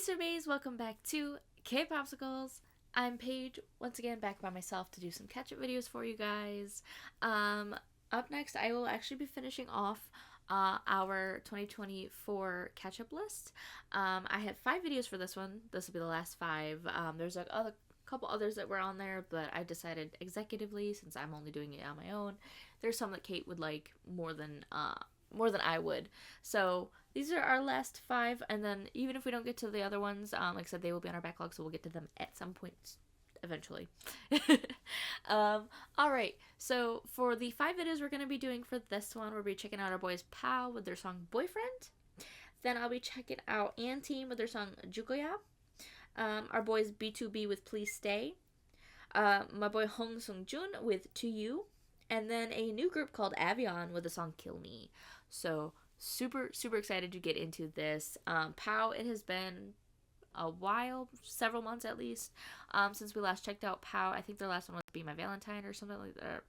BTOBs, welcome back to K-Popsicles. I'm Paige, once again back by myself to do some catch-up videos for you guys. Up next, I will actually be finishing off our 2024 catch-up list. I had 5 videos for this one. This will be the last 5. There's a couple others that were on there, but I decided executively, since I'm only doing it on my own, there's some that Kate would like more than I would. So these are our last 5, and then even if we don't get to the other ones, like I said, they will be on our backlog, so we'll get to them at some point eventually. Alright, so for the 5 videos we're going to be doing for this one, we'll be checking out our boys POW with their song Boyfriend. Then I'll be checking out Team with their song Jyuugoya. Our boys B2B with Please Stay. My boy Hong Sung-jun with To You. And then a new group called AVION with the song Kill Me. So super excited to get into this. POW, it has been a while, several months at least, since we last checked out POW. I think their last one was Be My Valentine or something like that.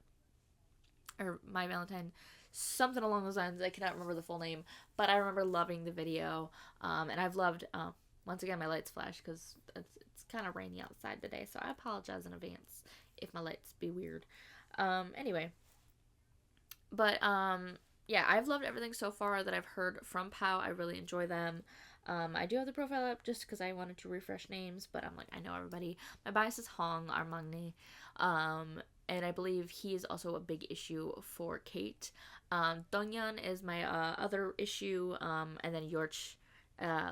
Or My Valentine, something along those lines. I cannot remember the full name, but I remember loving the video. And I've loved, once again, my lights flash because it's kind of rainy outside today, so I apologize in advance if my lights be weird. Anyway, but, yeah, I've loved everything so far that I've heard from POW. I really enjoy them. I do have the profile up just because I wanted to refresh names, but I'm like, I know everybody. My bias is Hong, our maknae, and I believe he is also a big issue for Kate. Donghyun is my, other issue, and then Yorch,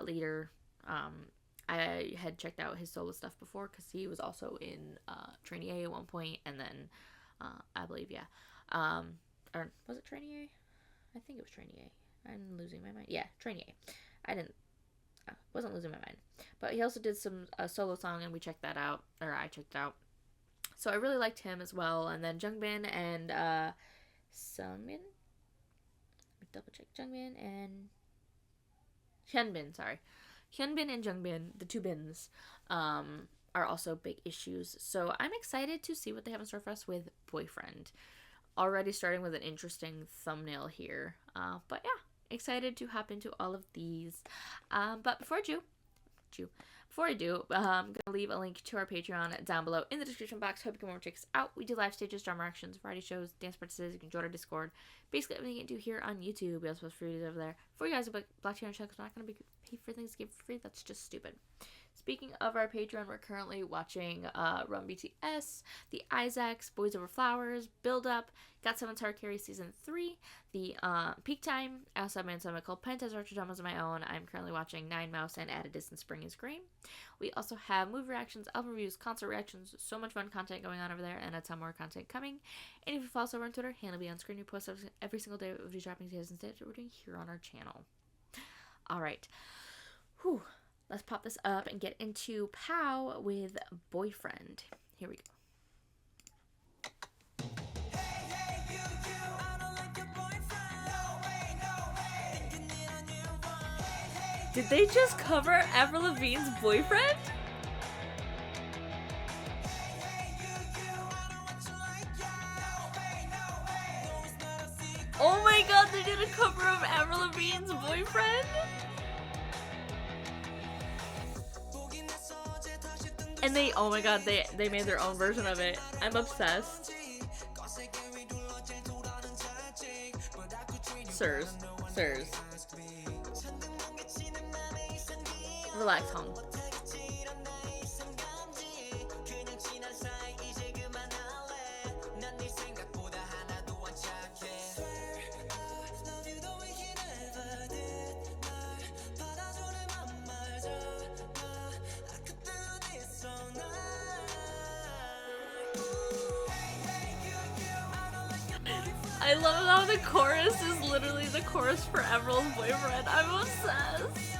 leader. I had checked out his solo stuff before because he was also in, Trainee A at one point, and then, I believe, yeah. Or was it Trainee A? I think it was Trainee A. I'm losing my mind. Yeah, Trainee A. Wasn't losing my mind. But he also did some solo song, and we checked that out, or I checked it out. So I really liked him as well. And then Jungbin and Seongmin. Let me double check. Jungbin and Hyunbin, sorry. Hyunbin and Jungbin, the two bins, are also big issues. So I'm excited to see what they have in store for us with Boyfriend. Already starting with an interesting thumbnail here. But yeah, excited to hop into all of these. But before I do, I'm going to leave a link to our Patreon down below in the description box. Hope you can check us out. We do live stages, drama reactions, variety shows, dance practices. You can join our Discord. Basically everything you can do here on YouTube. We also have free videos over there for you guys. But Black Channel channel is not going to be paid for things to give for free. That's just stupid. Speaking of our Patreon, we're currently watching Run BTS, The Isaacs, Boys Over Flowers, Build Up, Got Seven Star Carry Season 3, the Peak Time. I also have my own segment called Pentas Archer Dramas of my own. I'm currently watching Nine Mouse and At a Distance Spring is Green. We also have movie reactions, album reviews, concert reactions, so much fun content going on over there, and a ton more content coming. And if you follow us over on Twitter, handle be on screen. We post every single day of these dropping videos instead of what we're doing here on our channel. Alright. Whew. Let's pop this up and get into POW with Boyfriend. Here we go. Did they just cover Avril Lavigne's Boyfriend? Oh my god, they did a cover of Avril Lavigne's Boyfriend? And they, oh my god, they made their own version of it. I'm obsessed. Sirs. Relax, Hong. I love how the chorus is literally the chorus for Avril's Boyfriend. I'm obsessed.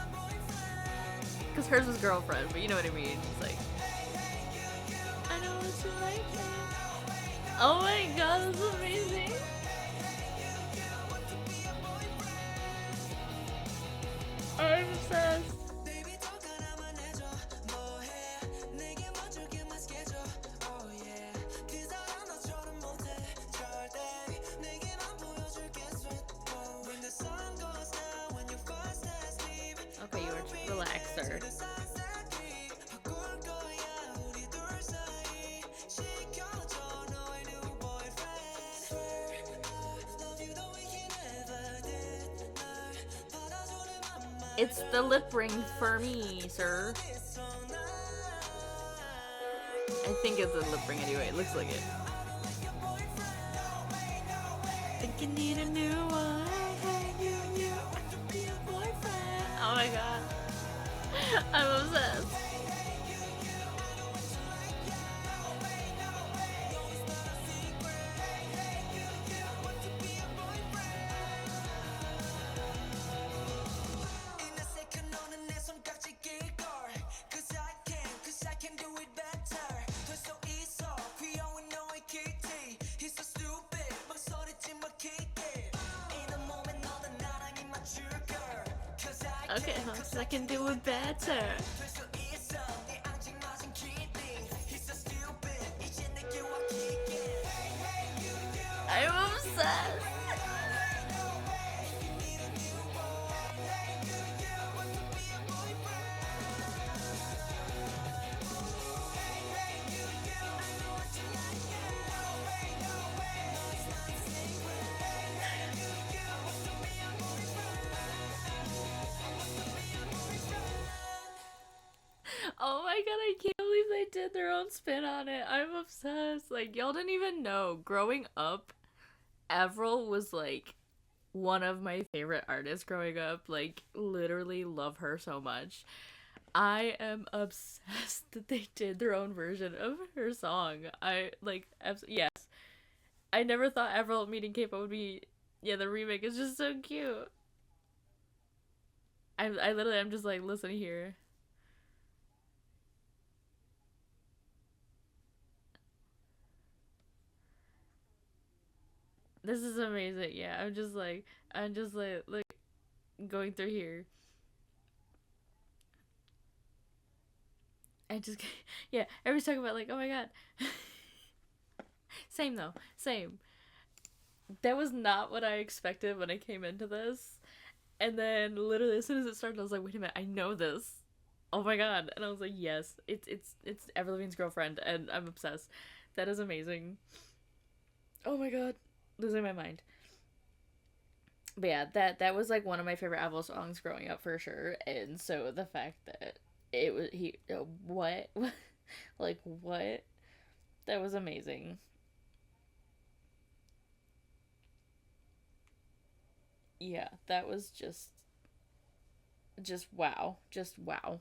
Because hers was Girlfriend, but you know what I mean. It's like, I know what you like. Oh my god, that's amazing. I'm obsessed. Okay, you were relaxed, sir. It's the lip ring for me, sir. I think it's a lip ring anyway. It looks like it. Think you need a new one. Oh my god. I'm obsessed. Okay, huh? I can do it better. I'm obsessed. Oh my god, I can't believe they did their own spin on it. I'm obsessed. Like, y'all didn't even know. Growing up, Avril was like one of my favorite artists growing up. Like, literally love her so much. I am obsessed that they did their own version of her song. I like, yes. I never thought Avril meeting K-pop would be. Yeah, the remake is just so cute. I literally, I'm just like, listen here. This is amazing. Yeah, I'm just like going through here. I just, yeah, everyone's talking about like, oh my god. Same though, same. That was not what I expected when I came into this. And then literally as soon as it started, I was like, wait a minute, I know this. Oh my god. And I was like, yes, it's Avril Lavigne's girlfriend, and I'm obsessed. That is amazing. Oh my god. Losing my mind. But yeah, that was like one of my favorite Avril songs growing up for sure. And so the fact that it was he what like what, that was amazing. Yeah, that was just wow. Just wow.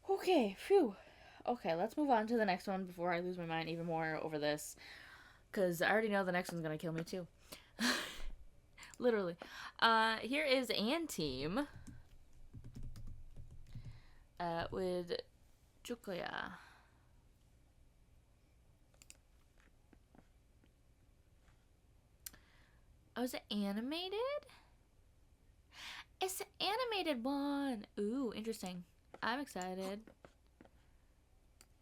Okay, phew. Okay, let's move on to the next one before I lose my mind even more over this. Because I already know the next one's gonna kill me too. Literally. Here is An Team. With Jyuugoya. Oh, is it animated? It's the animated one. Ooh, interesting. I'm excited.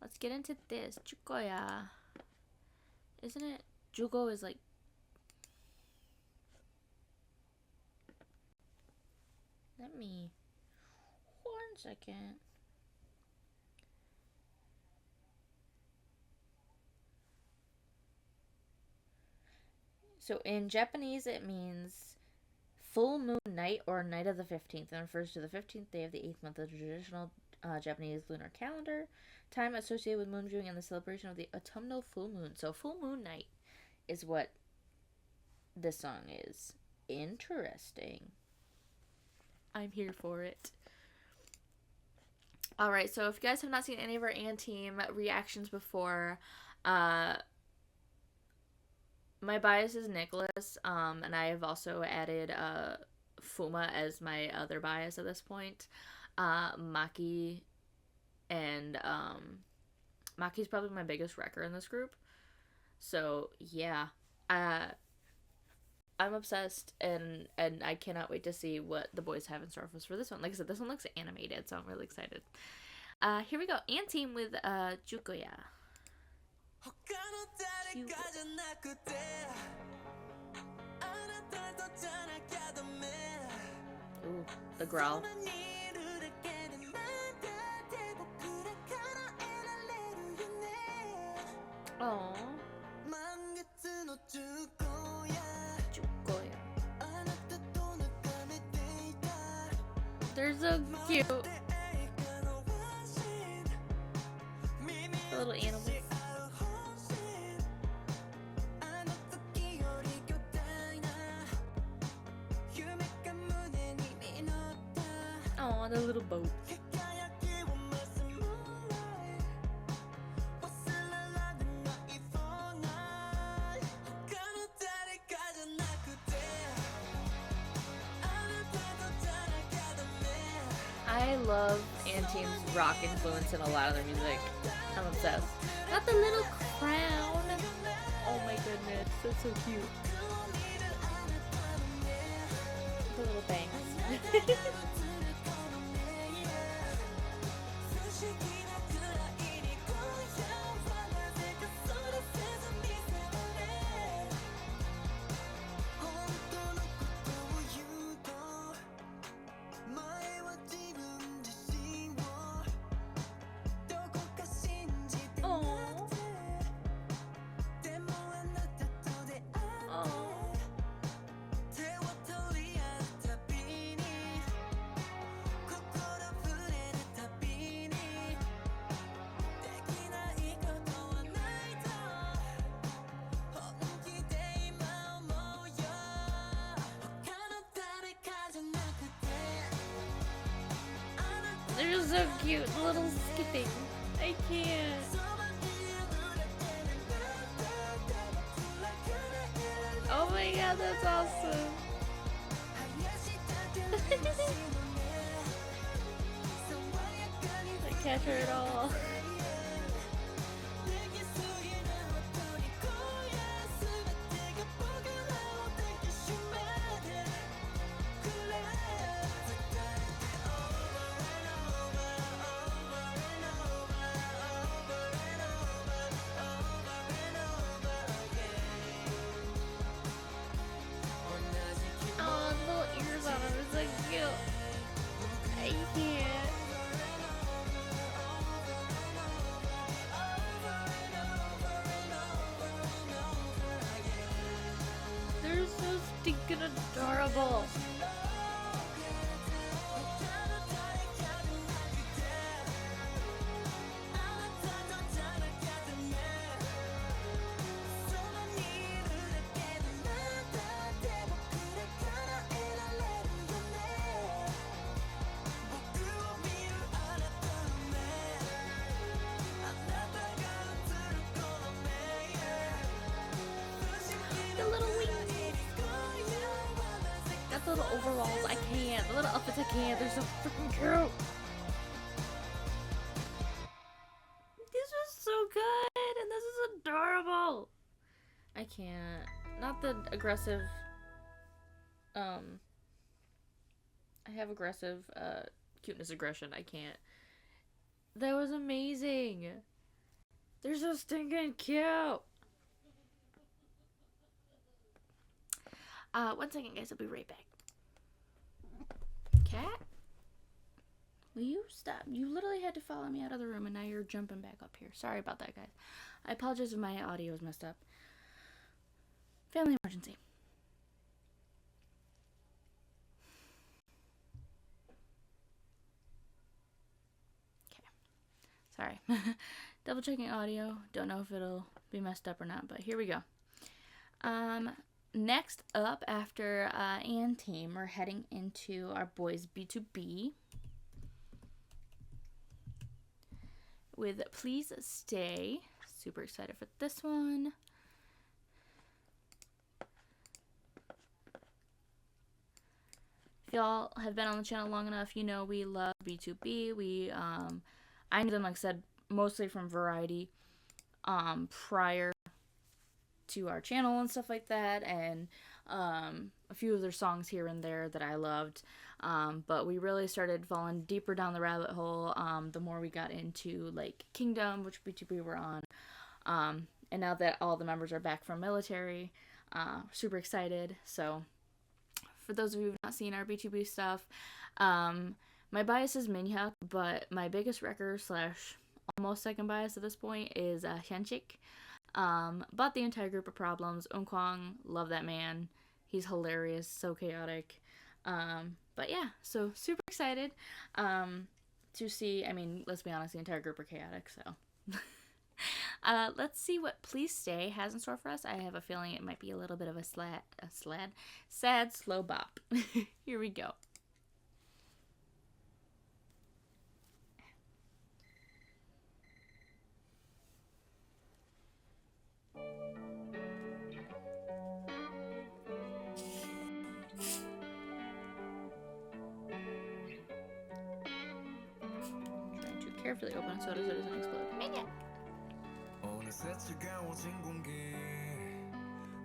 Let's get into this. Jyuugoya. Isn't it? Jugo is like. Let me. 1 second. So in Japanese, it means full moon night or night of the 15th, and refers to the 15th day of the 8th month of the traditional Japanese lunar calendar, time associated with moon viewing and the celebration of the autumnal full moon. So full moon night is what this song is. Interesting. I'm here for it. Alright, so if you guys have not seen any of our An Team reactions before, my bias is Nicholas, and I have also added Fuma as my other bias at this point. Maki, and Maki's probably my biggest wrecker in this group. So yeah, I'm obsessed, and I cannot wait to see what the boys have in store for us for this one. Like I said, this one looks animated, so I'm really excited. Here we go, An Team with Jyuugoya. Ooh, the growl. Aww. Jyuugoya. They're so cute. The little animals. Aw, the little boat. I love Antine's rock influence in a lot of their music. I'm obsessed. Not the little crown. Oh my goodness, that's so cute. The little bangs. They're just so cute, the little skipping. I can't. Oh my god, that's awesome. I can't hear it all. I can't. They're so stinking adorable. Little overalls, I can't. The little outfits, I can't. They're so freaking cute. This was so good, and this is adorable. I can't. Not the aggressive. I have aggressive cuteness aggression. I can't. That was amazing. They're so stinking cute. 1 second, guys. I'll be right back. Cat? Will you stop? You literally had to follow me out of the room and now you're jumping back up here. Sorry about that, guys. I apologize if my audio is messed up. Family emergency. Okay. Sorry. Double checking audio. Don't know if it'll be messed up or not, but here we go. Next up, after and team, we're heading into our boys BTOB with Please Stay. Super excited for this one. If y'all have been on the channel long enough, you know we love BTOB. I knew them, like I said, mostly from Variety prior to our channel and stuff like that, and a few of their songs here and there that I loved, but we really started falling deeper down the rabbit hole the more we got into like Kingdom, which BTOB were on, and now that all the members are back from military, super excited. So for those of you who've not seen our BTOB stuff, my bias is Minhyuk, but my biggest wrecker slash almost second bias at this point is Hyunchik. But the entire group of problems. Eunkwang, love that man. He's hilarious, so chaotic. But yeah, so super excited to see. I mean, let's be honest, the entire group are chaotic, so. Let's see what Please Stay has in store for us. I have a feeling it might be a little bit of a sad, slow bop. Here we go. Trying to carefully open soda so it doesn't explode. Maniac! 어느새 차가워진 공기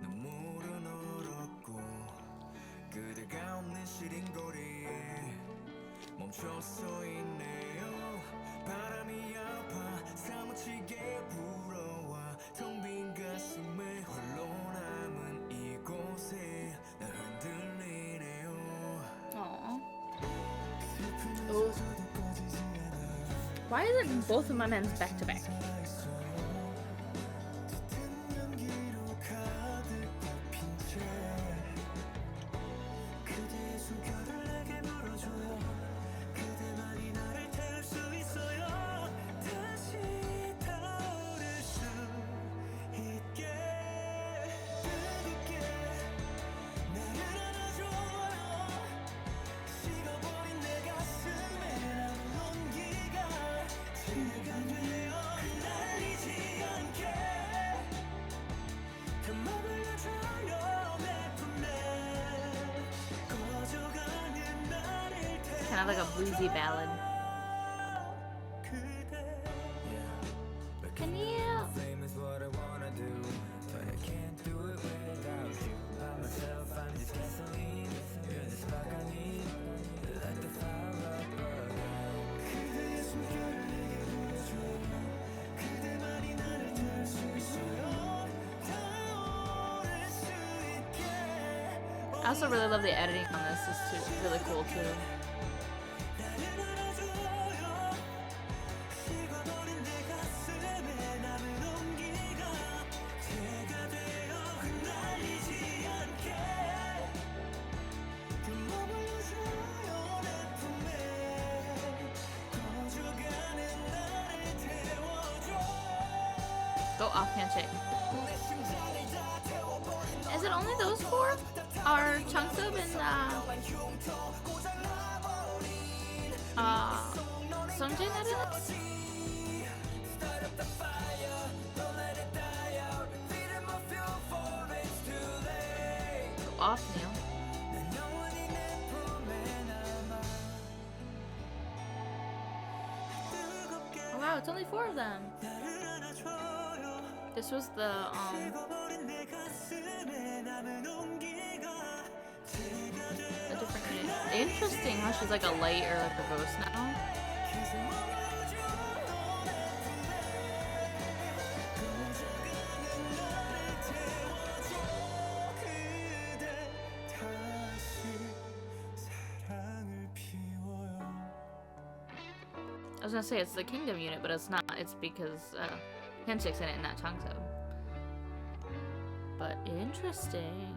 눈물은 얼었고 그대가 없는 시린 거리에 멈춰서 있네요 바람이 아파 사무치게 불어와 텅 빈 가슴에 홀로 남은 이곳에 나 흔들리네요 Oh. Why isn't both of my men's back to back? Kind of like a bluesy ballad. Can you? I also really love the editing on this. It's really cool too. Go off, handshake. Is it only those four? Are Changsub and Seongjae not in this? Go off, Neil. Oh, wow, it's only four of them. This was the different unit. Interesting how she's like a light or like a ghost now. I was gonna say it's the Kingdom unit, but it's not. It's because Hyunsik's in it, not Changsub. But interesting.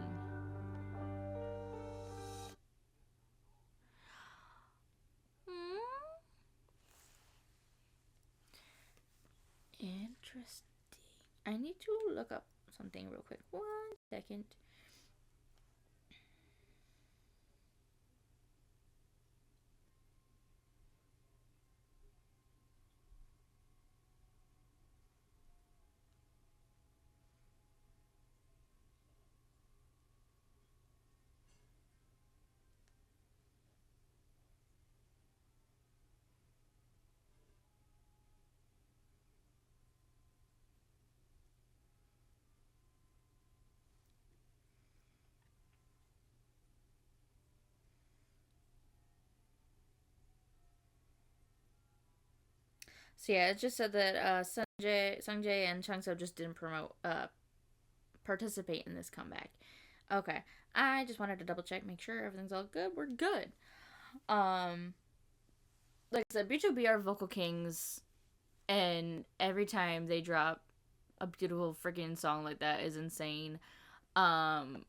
Interesting. I need to look up something real quick. 1 second. So yeah, it just said that Seongjae and Changsub just didn't participate in this comeback. Okay. I just wanted to double check, make sure everything's all good. We're good. Um, like I said, BTOB are vocal kings, and every time they drop a beautiful freaking song like that is insane. Um,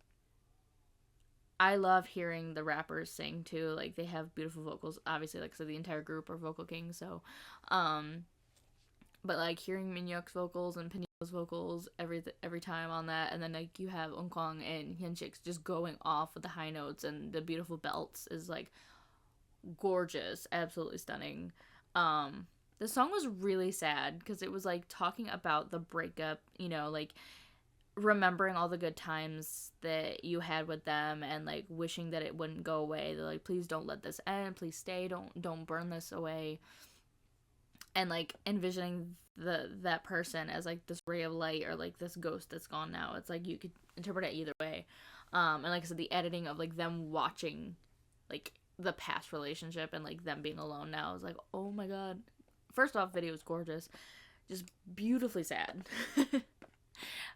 I love hearing the rappers sing too. Like they have beautiful vocals. Obviously, like I said, the entire group are vocal kings. So, but like hearing Minyuk's vocals and Pinyo's vocals every time on that, and then like you have Unkwang and Hyunshik's just going off with the high notes and the beautiful belts is like gorgeous, absolutely stunning. The song was really sad because it was like talking about the breakup, you know, like remembering all the good times that you had with them and like wishing that it wouldn't go away. They're like, please don't let this end, please stay, don't burn this away. And like envisioning that person as like this ray of light or like this ghost that's gone now. It's like you could interpret it either way. And like I said, the editing of like them watching like the past relationship and like them being alone now is like, oh my god. First off, video is gorgeous, just beautifully sad.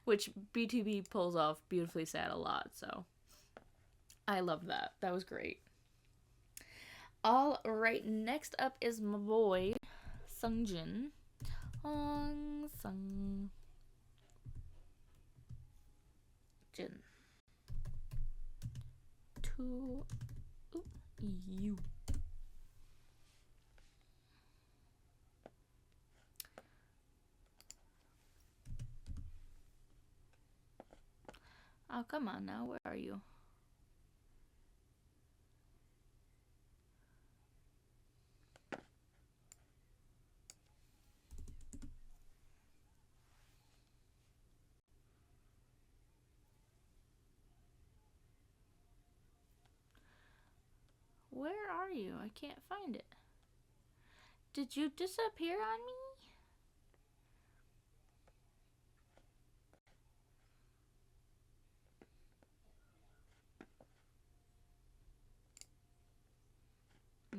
Which BTOB pulls off beautifully sad a lot, so I love that. That was great. All right, next up is my boy Seongjin. Seongjin. To you. Oh, come on now. Where are you? Where are you? I can't find it. Did you disappear on me?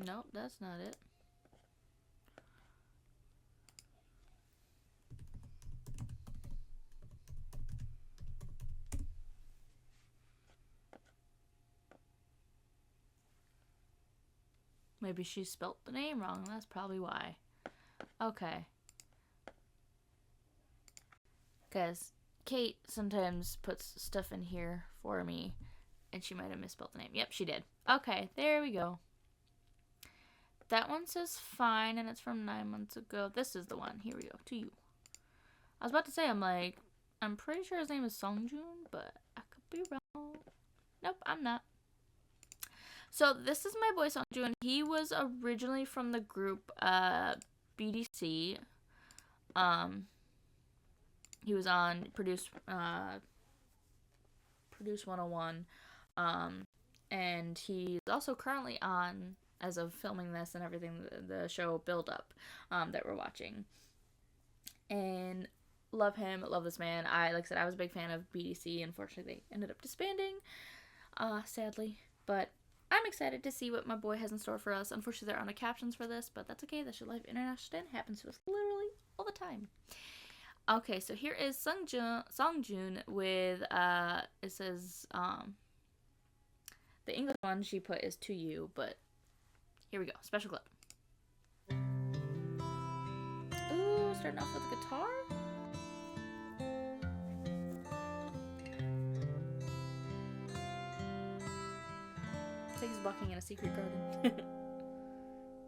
Nope, that's not it. Maybe she spelt the name wrong. That's probably why. Okay. Because Kate sometimes puts stuff in here for me, and she might have misspelled the name. Yep, she did. Okay, there we go. That one says fine, and it's from 9 months ago. This is the one. Here we go. To you. I was about to say, I'm pretty sure his name is Seongjun, but I could be wrong. Nope, I'm not. So this is my boy Seongjun. He was originally from the group BDC. He was on Produce 101. And he's also currently on, as of filming this and everything, the show Build Up that we're watching. And love him, love this man. Like I said, I was a big fan of BDC. Unfortunately, they ended up disbanding, sadly. But I'm excited to see what my boy has in store for us. Unfortunately, there aren't no captions for this, but that's okay. That's your life. International happens to us literally all the time. Okay, so here is Seongjun with it says the English one she put is to you, but here we go. Special clip. Ooh, starting off with the guitar. It's like he's walking in a secret garden.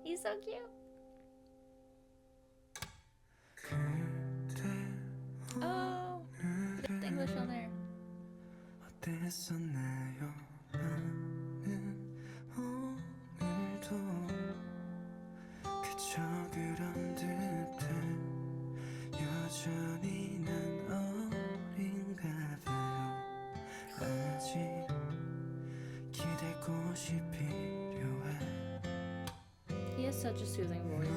He's so cute. Oh, the English on there. He has such a soothing voice.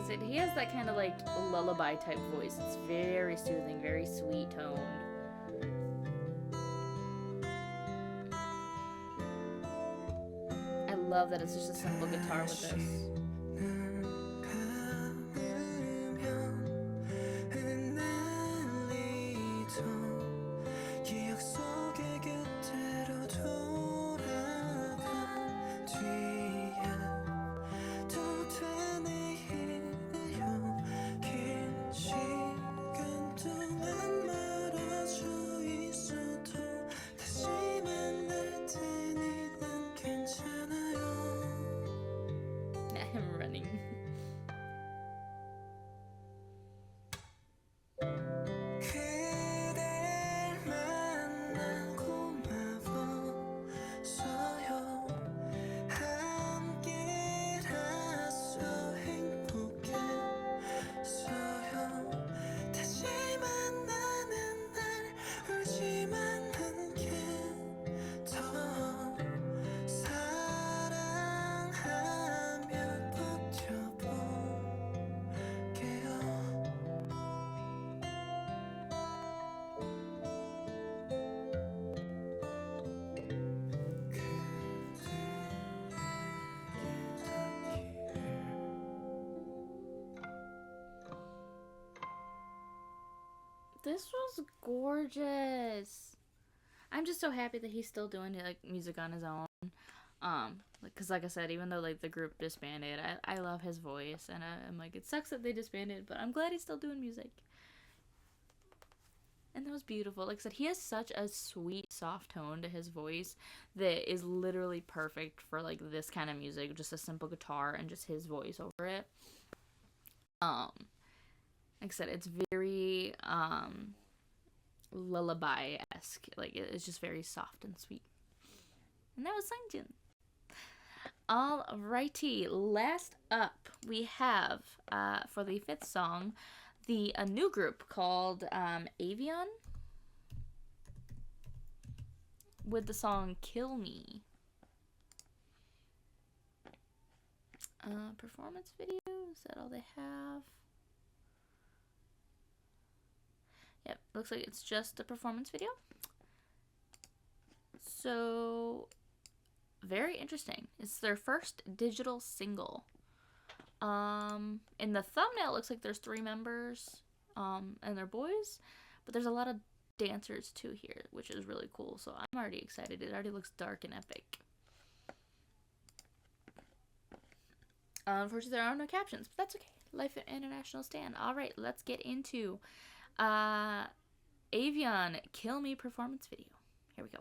I said, he has that kind of like lullaby type voice. It's very soothing, very sweet toned. I love that it's just a simple guitar with this. Him running. This was gorgeous. I'm just so happy that he's still doing like music on his own. Because like I said, even though like the group disbanded, I love his voice, and I'm like, it sucks that they disbanded, but I'm glad he's still doing music. And that was beautiful. Like I said, he has such a sweet, soft tone to his voice that is literally perfect for like this kind of music, just a simple guitar and just his voice over it. Like I said, it's very lullaby-esque. Like, it's just very soft and sweet. And that was Seongjin. Alrighty, last up, we have, for the 5th song, a new group called AVION with the song Kill Me. Performance video, is that all they have? Yep, looks like it's just a performance video. So, very interesting. It's their first digital single. In the thumbnail, it looks like there's 3 members, and they're boys, but there's a lot of dancers too here, which is really cool. So I'm already excited. It already looks dark and epic. Unfortunately, there are no captions, but that's okay. Life at International Stand. All right, let's get into AVION Kill Me performance video. Here we go.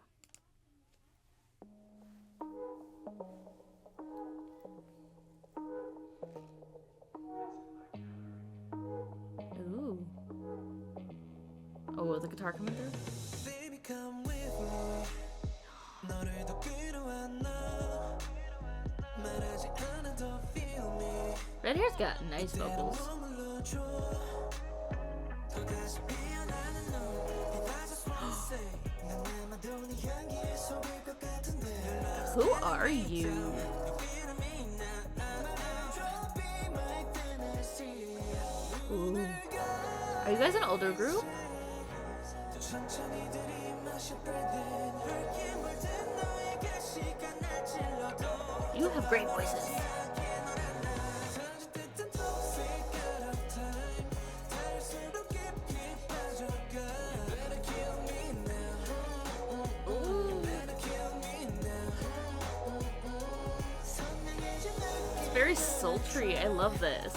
Ooh. Oh, the guitar coming through? Red hair's got nice vocals. Who are you? Ooh. Are you guys an older group? You have great voices. It's very sultry. I love this.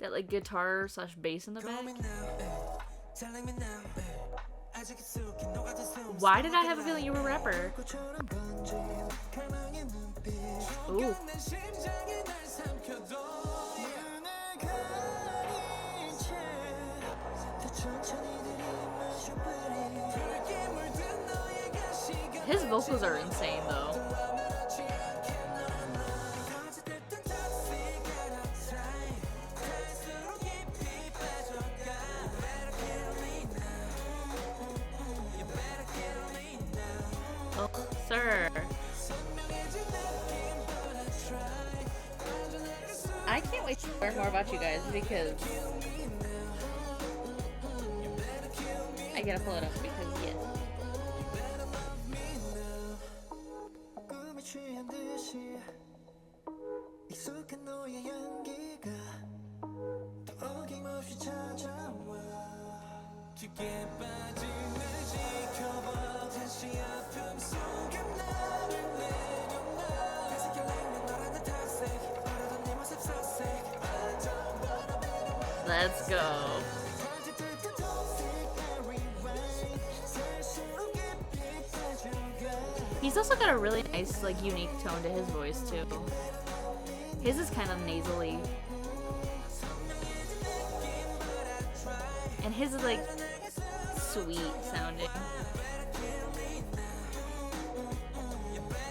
That like guitar slash bass in the back. Why did I have a feeling you were a rapper? Ooh. His vocals are insane though. learn more about you guys because I gotta pull it up because yes. Let's go. He's also got a really nice, like, unique tone to his voice, too. His is kind of nasally. And his is, like, sweet sounding.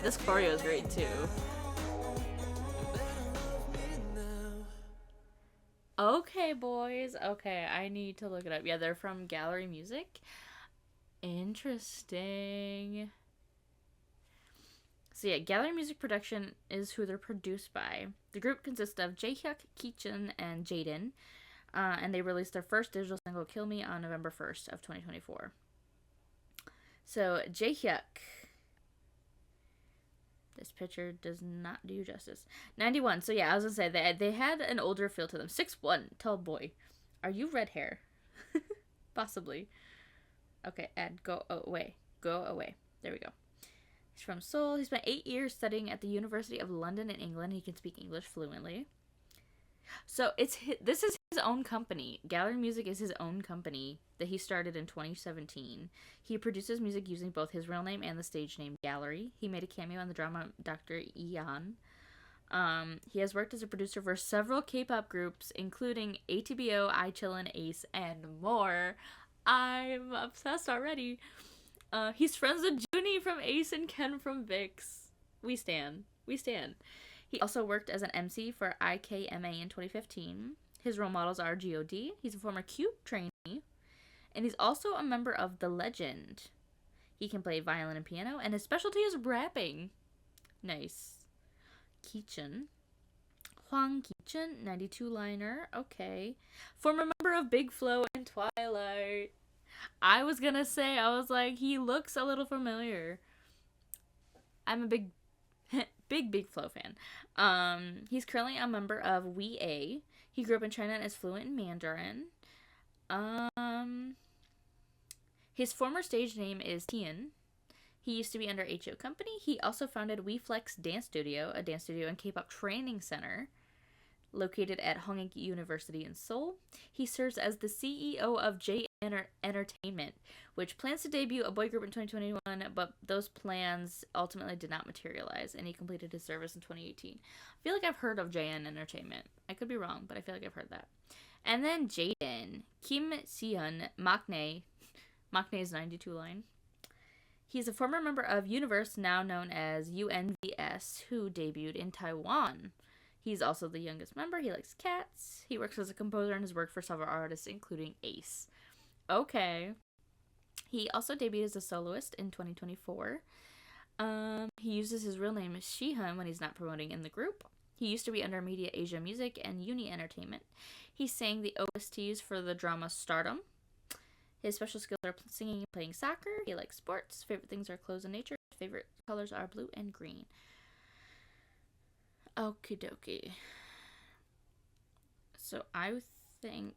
This choreo is great, too. Okay, boys. Okay, I need to look it up. Yeah, they're from Gallery Music. Interesting. So yeah, Gallery Music Production is who they're produced by. The group consists of Jaehyuk, Kichun, and Jaden. And they released their first digital single, Kill Me, on November 1st of 2024. So, Jaehyuk. This picture does not do justice. 91. So yeah, I was going to say, they had an older feel to them. 6'1", tall boy. Are you red hair? Possibly. Okay, Ed, go away. Go away. There we go. He's from Seoul. He spent 8 years studying at the University of London in England. He can speak English fluently. So this is his own company. Gallery Music is his own company that he started in 2017. He produces music using both his real name and the stage name Gallery. He made a cameo in the drama Dr. Ian. He has worked as a producer for several K-pop groups, including ATBO, iChillin', Ace, and more. I'm obsessed already. He's friends with Junie from Ace and Ken from VIX. We stan. He also worked as an MC for IKMA in 2015. His role models are GOD. He's a former Cube trainee. And he's also a member of The Legend. He can play violin and piano, and his specialty is rapping. Nice. Kichun. Hwang Kichun, 92-liner. Okay. Former member of Big Flo and Twilight. I was gonna say, I was like, he looks a little familiar. I'm a big Big Flo fan. He's currently a member of WeA. He grew up in China and is fluent in Mandarin. His former stage name is Tian. He used to be under HO Company. He also founded WeFlex Dance Studio, a dance studio and K-pop training center located at Hongik University in Seoul. He serves as the CEO of J Entertainment, which plans to debut a boy group in 2021, but those plans ultimately did not materialize, and he completed his service in 2018. I feel like I've heard of JN Entertainment. I could be wrong, but I feel like I've heard that. And then Jaden, Kim Seon, Maknae's 92 line. He's a former member of Universe, now known as UNVS, who debuted in Taiwan. He's also the youngest member. He likes cats. He works as a composer and has worked for several artists, including Ace. Okay. He also debuted as a soloist in 2024. He uses his real name as Shihan when he's not promoting in the group. He used to be under Media Asia Music and Uni Entertainment. He sang the OSTs for the drama Stardom. His special skills are singing and playing soccer. He likes sports. Favorite things are clothes and nature. Favorite colors are blue and green. Okie dokie. So I think...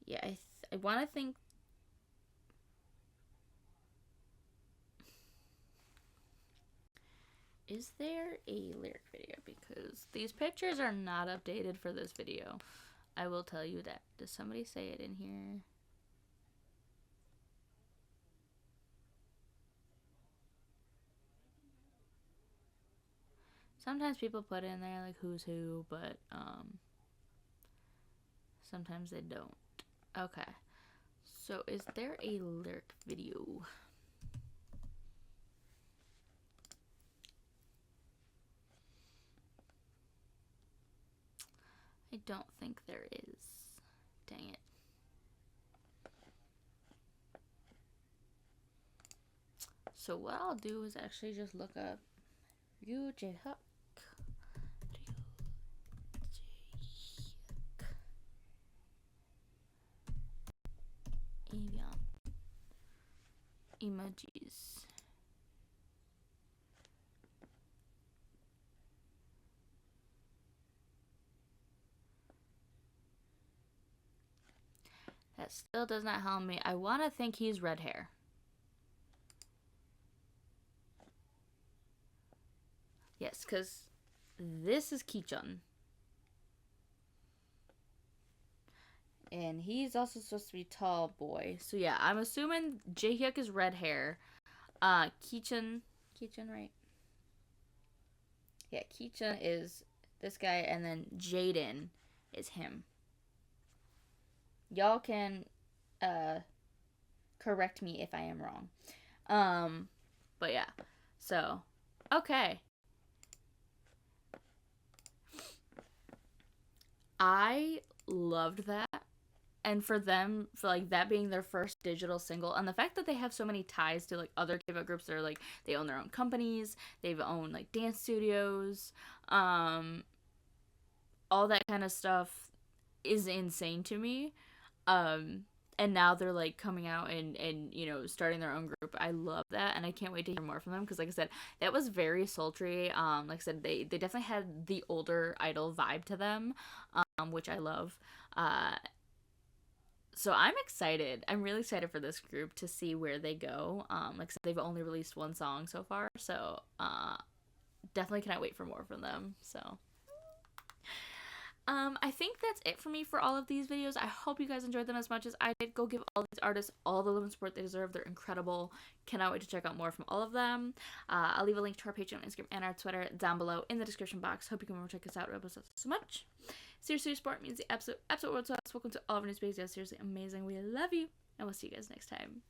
Yeah, I want to think... Is there a lyric video? Because these pictures are not updated for this video. I will tell you that. Does somebody say it in here? Sometimes people put in there like who's who, but sometimes they don't. Okay. So is there a lyric video? I don't think there is. Dang it. So what I'll do is actually just look up Ryu Jae-hyuk. AVION. Emojis. That still does not help me. I want to think he's red hair. Yes, because this is Kichun. And he's also supposed to be tall boy. So yeah, I'm assuming Jaehyuk is red hair. Kichun, right? Yeah, Kichun is this guy, and then Jaden is him. Y'all can correct me if I am wrong. But yeah. So, okay. I loved that. And for them, for like that being their first digital single, and the fact that they have so many ties to like other K-pop groups, they're like they own their own companies, they've owned like dance studios, all that kind of stuff is insane to me. And now they're like coming out and you know starting their own group. I love that, and I can't wait to hear more from them because like I said, that was very sultry. Like I said, they definitely had the older idol vibe to them, which I love. So I'm excited. I'm really excited for this group to see where they go. Like I said, they've only released one song so far, so definitely cannot wait for more from them. So I think that's it for me for all of these videos. I hope you guys enjoyed them as much as I did. Go give all these artists all the love and support they deserve. They're incredible. Cannot wait to check out more from all of them. I'll leave a link to our Patreon, Instagram, and our Twitter down below in the description box. Hope you can remember to check us out. We love us so much. Seriously, support means the absolute world to us. Welcome to all of our new space. You guys seriously amazing. We love you, and we'll see you guys next time.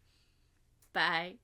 Bye.